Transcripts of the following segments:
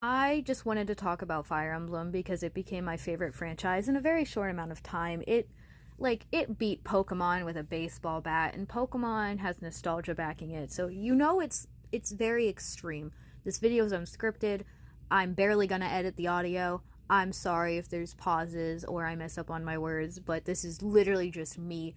I just wanted to talk about Fire Emblem because it became my favorite franchise in a very short amount of time. It beat Pokemon with a baseball bat, and Pokemon has nostalgia backing it. So it's very extreme. This video is unscripted. I'm barely gonna edit the audio. I'm sorry if there's pauses or I mess up on my words, but this is literally just me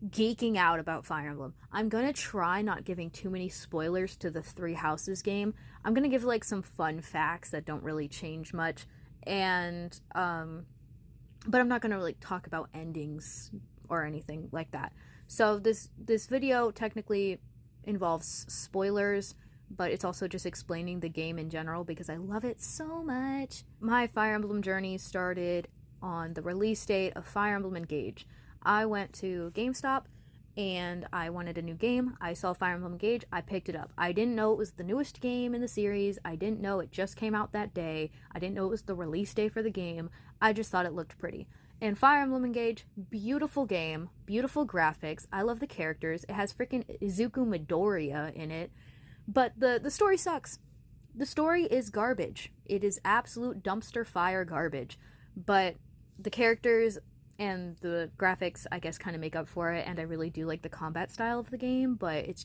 geeking out about Fire Emblem. I'm gonna try not giving too many spoilers to the Three Houses game. I'm gonna give like some fun facts that don't really change much, and but I'm not gonna like talk about endings or anything like that. So this video technically involves spoilers, but it's also just explaining the game in general because I love it so much. My Fire Emblem journey started on the release date of Fire Emblem Engage. I went to GameStop and I wanted a new game. I saw Fire Emblem Engage, I picked it up. I didn't know it was the newest game in the series. I didn't know it just came out that day. I didn't know it was the release day for the game. I just thought it looked pretty. And Fire Emblem Engage, beautiful game, beautiful graphics. I love the characters. It has freaking Izuku Midoriya in it. But the story sucks. The story is garbage. It is absolute dumpster fire garbage. But the characters and the graphics, I guess, kind of make up for it, and I really do like the combat style of the game, but it's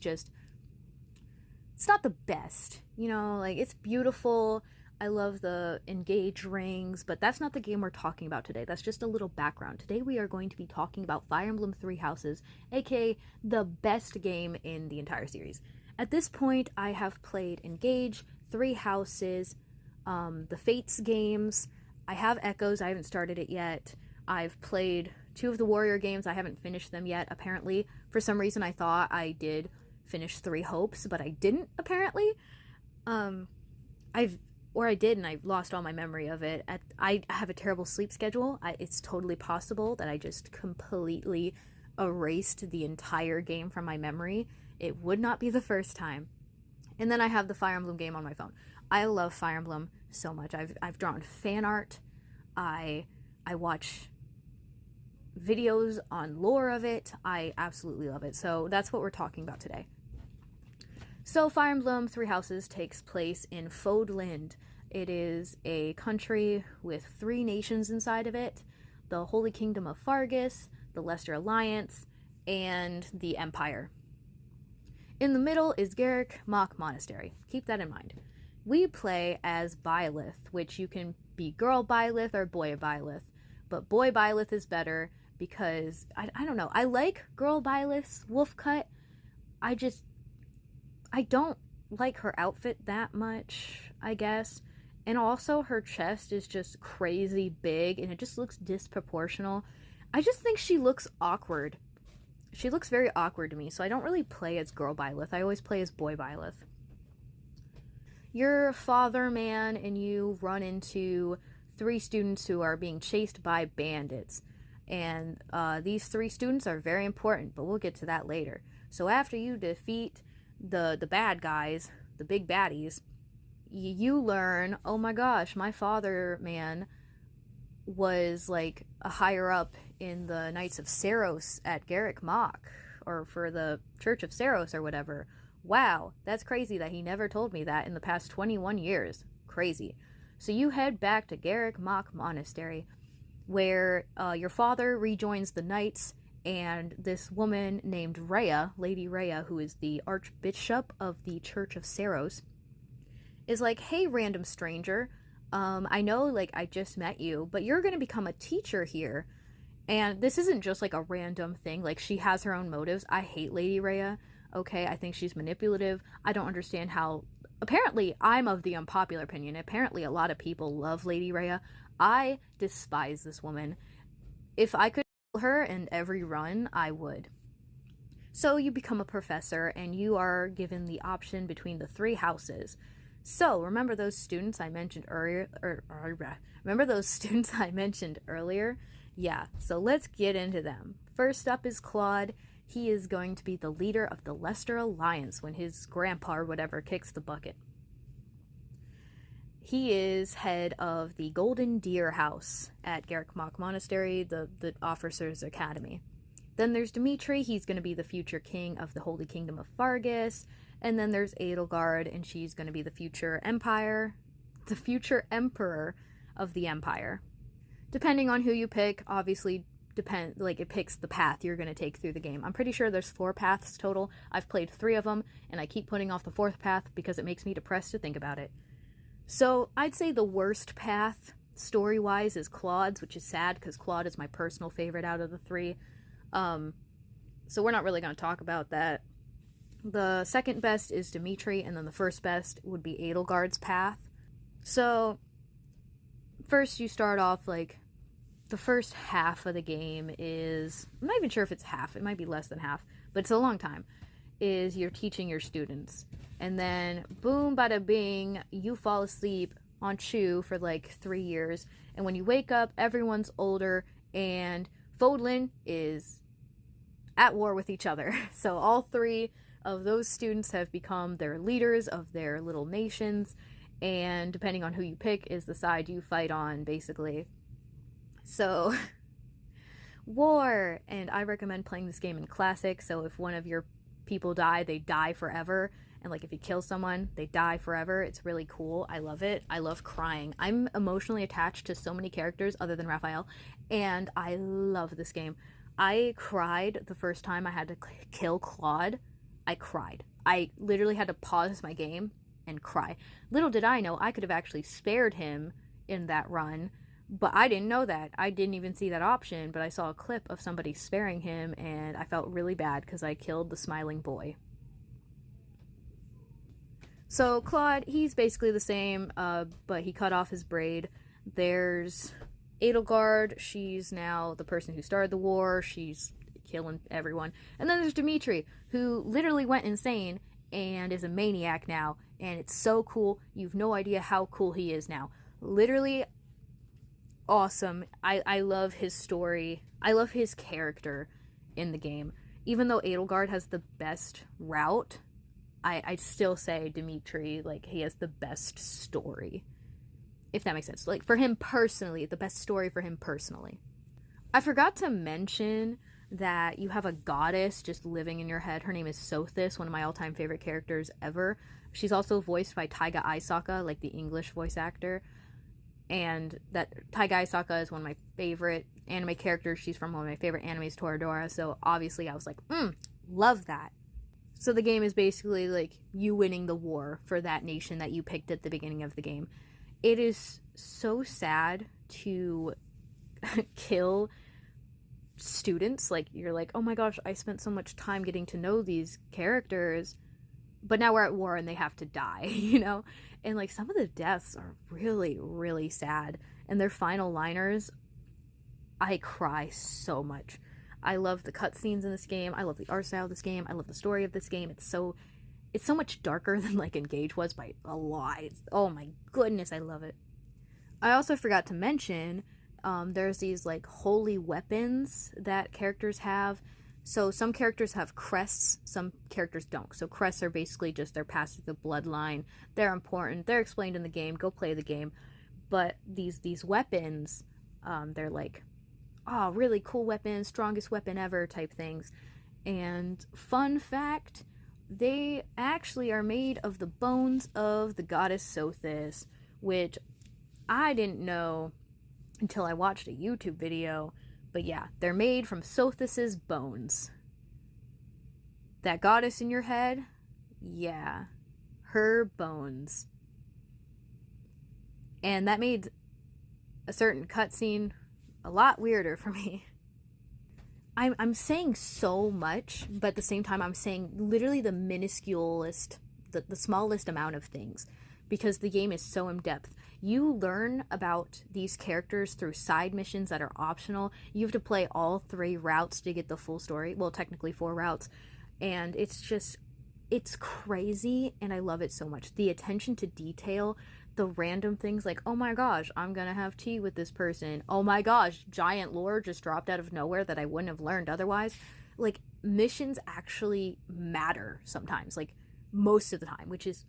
not the best, you know, like, it's beautiful, I love the engage rings, but that's not the game we're talking about today. That's just a little background. Today we are going to be talking about Fire Emblem Three Houses, aka the best game in the entire series. At this point, I have played Engage, Three Houses, the Fates games, I have Echoes, I haven't started it yet. I've played 2 of the Warrior games. I haven't finished them yet, apparently. For some reason, I thought I did finish 3 Hopes, but I didn't, apparently. I did, and I've lost all my memory of it. I have a terrible sleep schedule. It's totally possible that I just completely erased the entire game from my memory. It would not be the first time. And then I have the Fire Emblem game on my phone. I love Fire Emblem so much. I've drawn fan art. I watch videos on lore of it. I absolutely love it. So that's what we're talking about today. So Fire Emblem Three Houses takes place in Fodland. It is a country with 3 nations inside of it: the Holy Kingdom of Fargus, the Lesser Alliance, and the Empire. In the middle is Garrick Mach Monastery. Keep that in mind. We play as Byleth, which you can be girl Byleth or boy Byleth. But boy Byleth is better because, I don't know, I like girl Byleth's wolf cut. I don't like her outfit that much, I guess. And also her chest is just crazy big and it just looks disproportional. I just think she looks awkward. She looks very awkward to me, so I don't really play as girl Byleth. I always play as boy Byleth. You're a father man and you run into 3 students who are being chased by bandits. And these 3 students are very important, but we'll get to that later. So after you defeat the bad guys, the big baddies, you learn, oh my gosh, my father man was like a higher up in the Knights of Seiros at Garrick Mach, or for the Church of Seiros or whatever. Wow, that's crazy that he never told me that in the past 21 years. Crazy. So you head back to Garrick Mach Monastery, where your father rejoins the knights, and this woman named Rhea, Lady Rhea, who is the Archbishop of the Church of Seiros, is like, hey, random stranger, I know, like, I just met you, but you're going to become a teacher here. And this isn't just like a random thing. Like, she has her own motives. I hate Lady Rhea. Okay, I think she's manipulative. I don't understand how... Apparently, I'm of the unpopular opinion. Apparently, a lot of people love Lady Rhea. I despise this woman. If I could kill her in every run, I would. So you become a professor, and you are given the option between the 3 houses. So, remember those students I mentioned earlier? Remember those students I mentioned earlier? Yeah, so let's get into them. First up is Claude. He is going to be the leader of the Lesser Alliance when his grandpa or whatever kicks the bucket. He is head of the Golden Deer House at Garrick Mach Monastery, the Officers' Academy. Then there's Dimitri. He's going to be the future king of the Holy Kingdom of Fargus. And then there's Edelgard, and she's going to be the future Empire the future emperor of the empire. Depending on who you pick, obviously it picks the path you're going to take through the game. I'm pretty sure there's 4 paths total. I've played 3 of them, and I keep putting off the 4th path because it makes me depressed to think about it. So I'd say the worst path, story-wise, is Claude's, which is sad because Claude is my personal favorite out of the 3. So we're not really going to talk about that. The second best is Dimitri, and then the first best would be Edelgard's path. So first you start off, like, the first half of the game is, I'm not even sure if it's half, it might be less than half, but it's a long time, is you're teaching your students. And then, boom, bada bing, you fall asleep on Chu for like 3 years, and when you wake up, everyone's older, and Fodlan is at war with each other. So all 3 of those students have become their leaders of their little nations, and depending on who you pick is the side you fight on, basically. So, war, and I recommend playing this game in Classic, so if one of your people die, they die forever, and like if you kill someone, they die forever. It's really cool. I love it. I love crying. I'm emotionally attached to so many characters other than Raphael, and I love this game. I cried the first time I had to kill Claude. I cried. I literally had to pause my game and cry. Little did I know I could have actually spared him in that run, but I didn't know that. I didn't even see that option, but I saw a clip of somebody sparing him, and I felt really bad because I killed the smiling boy. So Claude, he's basically the same, but he cut off his braid. There's Edelgard. She's now the person who started the war. She's killing everyone. And then there's Dimitri, who literally went insane and is a maniac now, and it's so cool. You've no idea how cool he is now. Literally awesome. I love his story. I love his character in the game. Even though Edelgard has the best route, I'd still say Dimitri, like, he has the best story. If that makes sense. Like, for him personally, the best story for him personally. I forgot to mention that you have a goddess just living in your head. Her name is Sothis, one of my all-time favorite characters ever. She's also voiced by Taiga Aisaka, like the English voice actor. And that Taiga Aisaka is one of my favorite anime characters. She's from one of my favorite animes, Toradora. So obviously I was like, love that. So the game is basically like you winning the war for that nation that you picked at the beginning of the game. It is so sad to kill students. Like, you're like, oh my gosh, I spent so much time getting to know these characters, but now we're at war and they have to die, you know? And like, some of the deaths are really, really sad. And their final liners, I cry so much. I love the cutscenes in this game. I love the art style of this game. I love the story of this game. It's so much darker than like Engage was by a lot. Oh my goodness, I love it. I also forgot to mention, there's these like holy weapons that characters have. So some characters have crests, some characters don't. So crests are basically just they're passed through the bloodline. They're important. They're explained in the game. Go play the game. But these weapons, they're like, oh, really cool weapons, strongest weapon ever type things. And fun fact, they actually are made of the bones of the goddess Sothis, which I didn't know until I watched a YouTube video. But yeah, they're made from Sothis's bones. That goddess in your head? Yeah. Her bones. And that made a certain cutscene a lot weirder for me. I'm saying so much, but at the same time I'm saying literally the minusculest, the smallest amount of things. Because the game is so in-depth. You learn about these characters through side missions that are optional. You have to play all 3 routes to get the full story. Well, technically 4 routes. And it's crazy, and I love it so much. The attention to detail, the random things like, oh my gosh, I'm gonna have tea with this person. Oh my gosh, giant lore just dropped out of nowhere that I wouldn't have learned otherwise. Like, missions actually matter sometimes. Like, most of the time, which is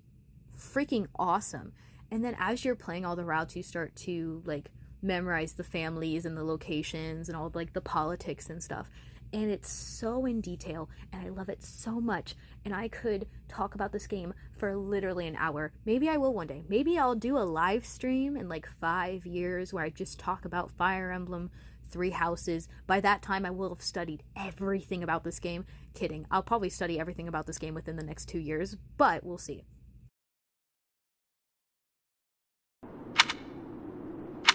freaking awesome. And then as you're playing all the routes, you start to like memorize the families and the locations and all like the politics and stuff, and it's so in detail, and I love it so much, and I could talk about this game for literally an hour. Maybe I will one day. Maybe I'll do a live stream in like 5 years where I just talk about Fire Emblem Three Houses. By that time, I will have studied everything about this game. Kidding. I'll probably study everything about this game within the next 2 years, but we'll see.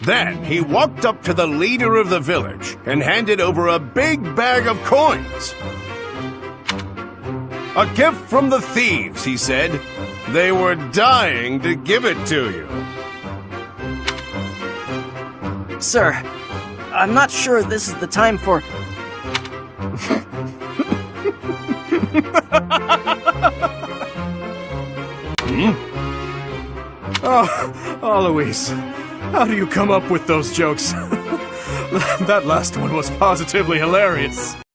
Then he walked up to the leader of the village and handed over a big bag of coins. "A gift from the thieves," he said. "They were dying to give it to you." Sir, I'm not sure this is the time for... Oh, Alois, how do you come up with those jokes? That last one was positively hilarious.